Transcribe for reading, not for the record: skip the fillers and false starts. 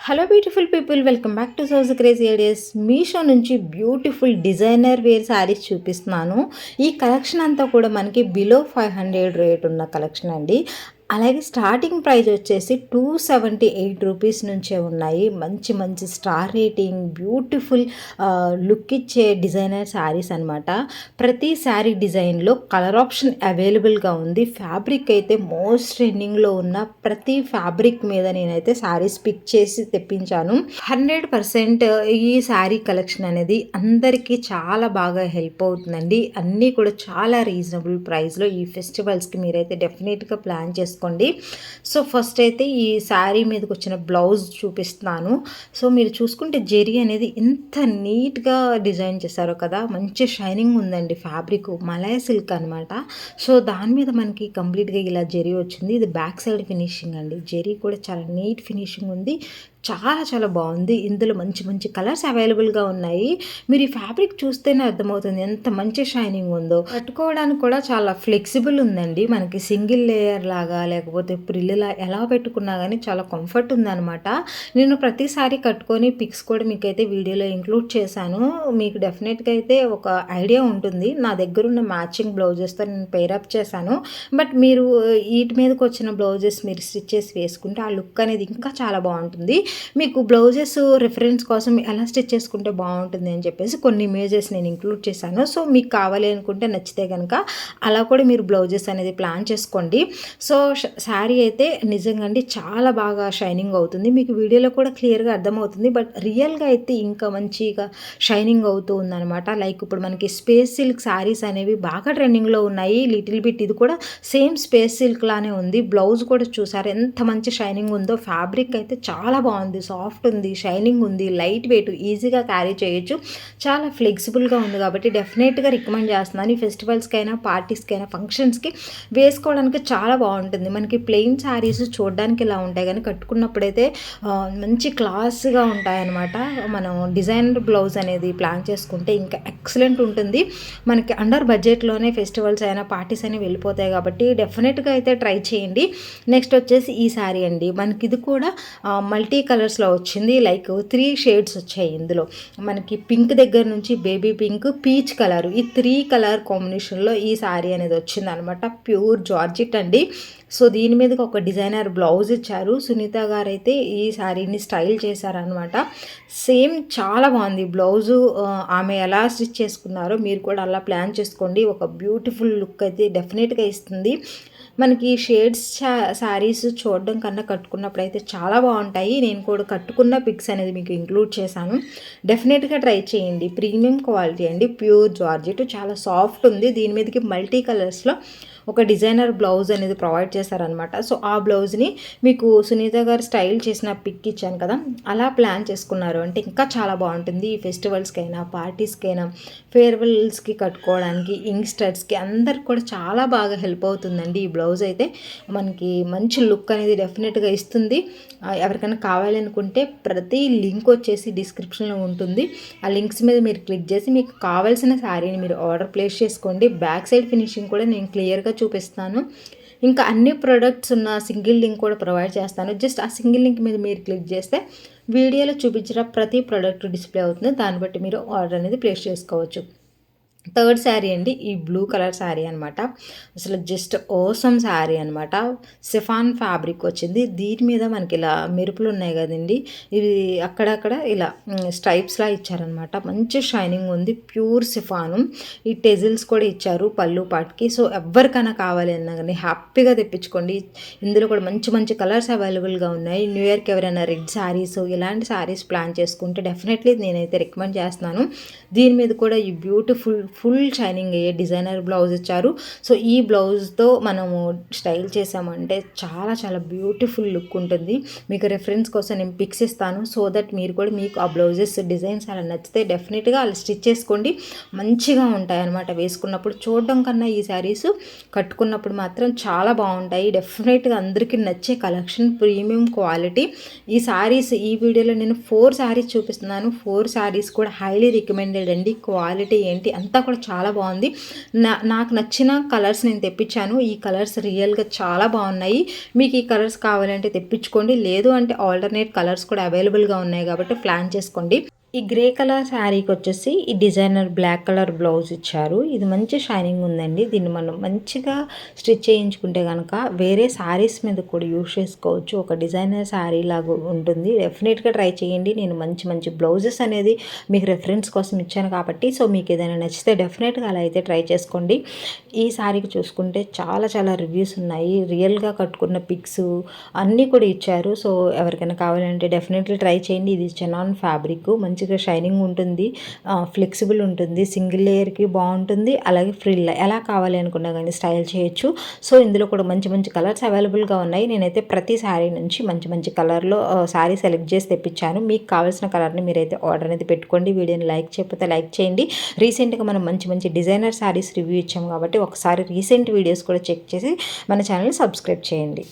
Hello beautiful people, welcome back to Souj crazy ideas. Meesho నుంచి beautiful designer wear saris చూపిస్తున్నాను. ఈ collection అంతా కూడా మనకి బిలో 500 రేట్ ఉన్న కలెక్షన్ అండి. అలాగే స్టార్టింగ్ ప్రైస్ వచ్చేసి 278 రూపీస్ నుంచే ఉన్నాయి. మంచి మంచి స్టార్ రేటింగ్ బ్యూటిఫుల్ లుక్ ఇచ్చే డిజైనర్ శారీస్ అనమాట. ప్రతి శారీ డిజైన్లో కలర్ ఆప్షన్ అవైలబుల్గా ఉంది. ఫ్యాబ్రిక్ అయితే మోస్ట్ ట్రెండింగ్లో ఉన్న ప్రతి ఫ్యాబ్రిక్ మీద నేనైతే శారీస్ పిక్ చేసి తెప్పించాను. 100% ఈ శారీ కలెక్షన్ అనేది అందరికీ చాలా బాగా హెల్ప్ అవుతుందండి. అన్నీ కూడా చాలా రీజనబుల్ ప్రైస్లో ఈ ఫెస్టివల్స్కి మీరైతే డెఫినెట్గా ప్లాన్ చేసుకోండి. సో ఫస్ట్ అయితే ఈ శారీ మీదకి వచ్చిన బ్లౌజ్ చూపిస్తున్నాను. సో మీరు చూసుకుంటే జెరీ అనేది ఎంత నీట్గా డిజైన్ చేశారో కదా, మంచి షైనింగ్ ఉందండి. ఫ్యాబ్రిక్ మలయ సిల్క్ అనమాట. సో దాని మీద మనకి కంప్లీట్గా ఇలా జెరీ వచ్చింది. ఇది బ్యాక్ సైడ్ ఫినిషింగ్ అండి. జెరీ కూడా చాలా నీట్ ఫినిషింగ్ ఉంది. చాలా చాలా బాగుంది. ఇందులో మంచి మంచి కలర్స్ అవైలబుల్గా ఉన్నాయి. మీరు ఈ ఫ్యాబ్రిక్ చూస్తేనే అర్థమవుతుంది ఎంత మంచి షైనింగ్ ఉందో. కట్టుకోవడానికి కూడా చాలా ఫ్లెక్సిబుల్ ఉందండి. మనకి సింగిల్ లేయర్ లాగా లేకపోతే ప్రిల్లులా ఎలా పెట్టుకున్నా కానీ చాలా కంఫర్ట్ ఉందన్నమాట. నేను ప్రతిసారి కట్టుకొని పిక్స్ కూడా మీకైతే వీడియోలో ఇంక్లూడ్ చేశాను. మీకు డెఫినెట్గా అయితే ఒక ఐడియా ఉంటుంది. నా దగ్గర ఉన్న మ్యాచింగ్ బ్లౌజెస్తో నేను పేరప్ చేశాను. బట్ మీరు వీటి మీదకి వచ్చిన బ్లౌజెస్ మీరు స్టిచ్ చేసి వేసుకుంటే ఆ లుక్ అనేది ఇంకా చాలా బాగుంటుంది. మీకు బ్లౌజెస్ రిఫరెన్స్ కోసం ఎలా స్టిచ్ చేసుకుంటే బాగుంటుంది అని చెప్పేసి కొన్ని ఇమేజెస్ నేను ఇంక్లూడ్ చేశాను. సో మీకు కావాలి అనుకుంటే నచ్చితే కనుక అలా కూడా మీరు బ్లౌజెస్ అనేది ప్లాన్ చేసుకోండి. సో శారీ అయితే నిజంగా అండి చాలా బాగా షైనింగ్ అవుతుంది. మీకు వీడియోలో కూడా క్లియర్గా అర్థమవుతుంది. బట్ రియల్గా అయితే ఇంకా మంచిగా షైనింగ్ అవుతూ ఉందన్నమాట. లైక్ ఇప్పుడు మనకి స్పేస్ సిల్క్ శారీస్ అనేవి బాగా ట్రెండింగ్లో ఉన్నాయి. లిటిల్ బిట్ ఇది కూడా సేమ్ స్పేస్ సిల్క్ లానే ఉంది. బ్లౌజ్ కూడా చూసారు ఎంత మంచి షైనింగ్ ఉందో. ఫ్యాబ్రిక్ అయితే చాలా బాగుంది. సాఫ్ట్ ఉంది, షైనింగ్ ఉంది, లైట్ వెయిట్, ఈజీగా క్యారీ చేయొచ్చు. చాలా ఫ్లెక్సిబుల్గా ఉంది కాబట్టి డెఫినెట్గా రికమెండ్ చేస్తున్నాను. ఈ ఫెస్టివల్స్కైనా పార్టీస్కైనా ఫంక్షన్స్కి వేసుకోవడానికి చాలా బాగుంటుంది. మనకి ప్లెయిన్ శారీస్ చూడడానికి ఇలా ఉంటాయి కానీ కట్టుకున్నప్పుడైతే మంచి క్లాస్గా ఉంటాయన్నమాట. మనం డిజైనర్ బ్లౌజ్ అనేది ప్లాన్ చేసుకుంటే ఇంకా ఎక్సలెంట్ ఉంటుంది. మనకి అండర్ బడ్జెట్లోనే ఫెస్టివల్స్ అయినా పార్టీస్ అయినా వెళ్ళిపోతాయి కాబట్టి డెఫినెట్గా అయితే ట్రై చేయండి. నెక్స్ట్ వచ్చేసి ఈ శారీ అండి. మనకి ఇది కూడా మల్టీ కలర్స్లో వచ్చింది. లైక్ 3 షేడ్స్ వచ్చాయి ఇందులో. మనకి పింక్ దగ్గర నుంచి బేబీ పింక్, పీచ్ కలర్, ఈ 3 కలర్ కాంబినేషన్లో ఈ శారీ అనేది వచ్చింది అనమాట. ప్యూర్ జార్జిట్ అండి. సో దీని మీదకి ఒక డిజైనర్ బ్లౌజ్ ఇచ్చారు. సునీత గారు అయితే ఈ శారీని స్టైల్ చేశారనమాట. సేమ్ చాలా బాగుంది బ్లౌజు. ఆమె ఎలా స్టిచ్ చేసుకున్నారో మీరు కూడా అలా ప్లాన్ చేసుకోండి. ఒక బ్యూటిఫుల్ లుక్ అయితే డెఫినెట్గా ఇస్తుంది. మనకి షేడ్స్ శారీస్ చూడడం కన్నా కట్టుకున్నప్పుడు అయితే చాలా బాగుంటాయి. నేను కూడా కట్టుకున్న పిక్స్ అనేది మీకు ఇంక్లూడ్ చేశాను. డెఫినెట్గా ట్రై చేయండి. ప్రీమియం క్వాలిటీ అండి. ప్యూర్ జార్జెట్ చాలా సాఫ్ట్ ఉంది. దీని మీదకి మల్టీ కలర్స్లో ఒక డిజైనర్ బ్లౌజ్ అనేది ప్రొవైడ్ చేశారనమాట. సో ఆ బ్లౌజ్ని మీకు సునీత గారు స్టైల్ చేసిన పిక్ ఇచ్చాను కదా, అలా ప్లాన్ చేసుకున్నారు అంటే ఇంకా చాలా బాగుంటుంది. ఈ ఫెస్టివల్స్కైనా పార్టీస్కైనా ఫేర్వెల్స్కి కట్టుకోవడానికి యంగ్స్టర్స్కి అందరికి కూడా చాలా బాగా హెల్ప్ అవుతుందండి. ఈ బ్లౌజ్ అయితే మనకి మంచి లుక్ అనేది డెఫినెట్గా ఇస్తుంది. ఎవరికైనా కావాలి అనుకుంటే ప్రతి లింక్ వచ్చేసి డిస్క్రిప్షన్లో ఉంటుంది. ఆ లింక్స్ మీద మీరు క్లిక్ చేసి మీకు కావాల్సిన శారీని మీరు ఆర్డర్ ప్లేస్ చేసుకోండి. బ్యాక్ సైడ్ ఫినిషింగ్ కూడా నేను క్లియర్గా చూపిస్తాను. ఇంకా అన్ని ప్రోడక్ట్స్ ఉన్న సింగిల్ లింక్ కూడా ప్రొవైడ్ చేస్తాను. జస్ట్ ఆ సింగిల్ లింక్ మీద మీరు క్లిక్ చేస్తే వీడియోలో చూపించిన ప్రతి ప్రోడక్ట్ డిస్ప్లే అవుతుంది. దాన్ని బట్టి మీరు ఆర్డర్ అనేది ప్లేస్ చేసుకోవచ్చు. థర్డ్ శారీ అండి. ఈ బ్లూ కలర్ శారీ అనమాట. అసలు జస్ట్ ఓసమ్ శారీ అనమాట. సిఫాన్ ఫ్యాబ్రిక్ వచ్చింది. దీని మీద మనకి ఇలా మెరుపులు ఉన్నాయి కదండి, ఇవి అక్కడక్కడ ఇలా స్ట్రైప్స్లా ఇచ్చారనమాట. మంచి షైనింగ్ ఉంది. ప్యూర్ సిఫాను. ఈ టెజిల్స్ కూడా ఇచ్చారు పళ్ళు పాటికి. సో ఎవరికైనా కావాలి అన్నా కానీ హ్యాపీగా తెప్పించుకోండి. ఇందులో కూడా మంచి మంచి కలర్స్ అవైలబుల్గా ఉన్నాయి. న్యూ ఇయర్కి ఎవరైనా రెడ్ శారీస్ ఇలాంటి శారీస్ ప్లాన్ చేసుకుంటే డెఫినెట్లీ నేనైతే రికమెండ్ చేస్తున్నాను. దీని మీద కూడా ఈ బ్యూటిఫుల్ ఫుల్ షైనింగ్ అయ్యే డిజైనర్ బ్లౌజ్ ఇచ్చారు. సో ఈ బ్లౌజ్తో మనము స్టైల్ చేసామంటే చాలా చాలా బ్యూటిఫుల్ లుక్ ఉంటుంది. మీకు రెఫరెన్స్ కోసం నేను పిక్స్ ఇస్తాను. సో దట్ మీరు కూడా మీకు ఆ బ్లౌజెస్ డిజైన్స్ అలా నచ్చితే డెఫినెట్గా అలా స్టిచ్ చేసుకోండి. మంచిగా ఉంటాయి అన్నమాట. వేసుకున్నప్పుడు చూడడం కన్నా ఈ శారీస్ కట్టుకున్నప్పుడు మాత్రం చాలా బాగుంటాయి. డెఫినెట్గా అందరికీ నచ్చే కలెక్షన్, ప్రీమియం క్వాలిటీ. ఈ శారీస్ ఈ వీడియోలో నేను 4 శారీస్ చూపిస్తున్నాను. 4 శారీస్ కూడా హైలీ రికమెండెడ్ అండి. క్వాలిటీ ఏంటి అంత అంతా కూడా చాలా బాగుంది. నాకు నచ్చిన కలర్స్ నేను తెప్పించాను. ఈ కలర్స్ రియల్గా చాలా బాగున్నాయి. మీకు ఈ కలర్స్ కావాలంటే తెప్పించుకోండి, లేదు అంటే ఆల్టర్నేట్ కలర్స్ కూడా అవైలబుల్గా ఉన్నాయి కాబట్టి ప్లాన్ చేసుకోండి. ఈ గ్రే కలర్ శారీకి వచ్చేసి ఈ డిజైనర్ బ్లాక్ కలర్ బ్లౌజ్ ఇచ్చారు. ఇది మంచి షైనింగ్ ఉందండి. దీన్ని మనం మంచిగా స్టిచ్ చేయించుకుంటే కనుక వేరే శారీస్ మీద కూడా యూజ్ చేసుకోవచ్చు. ఒక డిజైనర్ శారీ లాగా ఉంటుంది. డెఫినెట్గా ట్రై చేయండి. నేను మంచి మంచి బ్లౌజెస్ అనేది మీకు రెఫరెన్స్ కోసం ఇచ్చాను కాబట్టి, సో మీకు ఏదైనా నచ్చితే డెఫినెట్గా అలా అయితే ట్రై చేసుకోండి. ఈ శారీకి చూసుకుంటే చాలా చాలా రివ్యూస్ ఉన్నాయి. రియల్గా కట్టుకున్న పిక్స్ అన్నీ కూడా ఇచ్చారు. సో ఎవరికైనా కావాలంటే డెఫినెట్లీ ట్రై చేయండి. ఇది చెనాన్ ఫ్యాబ్రిక్, మంచిగా షైనింగ్ ఉంటుంది, ఫ్లెక్సిబుల్ ఉంటుంది, సింగిల్ లేయర్కి బాగుంటుంది. అలాగే ఫ్రిల్ ఎలా కావాలి అనుకున్నా కానీ స్టైల్ చేయొచ్చు. సో ఇందులో కూడా మంచి మంచి కలర్స్ అవైలబుల్గా ఉన్నాయి. నేనైతే ప్రతి శారీ నుంచి మంచి మంచి కలర్లో శారీ సెలెక్ట్ చేసి తెప్పించాను. మీకు కావాల్సిన కలర్ని మీరైతే ఆర్డర్ అనేది పెట్టుకోండి. వీడియోని లైక్ చేయకపోతే లైక్ చేయండి. రీసెంట్గా మనం మంచి మంచి డిజైనర్ శారీస్ రివ్యూ ఇచ్చాము కాబట్టి ఒకసారి రీసెంట్ వీడియోస్ కూడా చెక్ చేసి మన ఛానల్ని సబ్స్క్రైబ్ చేయండి.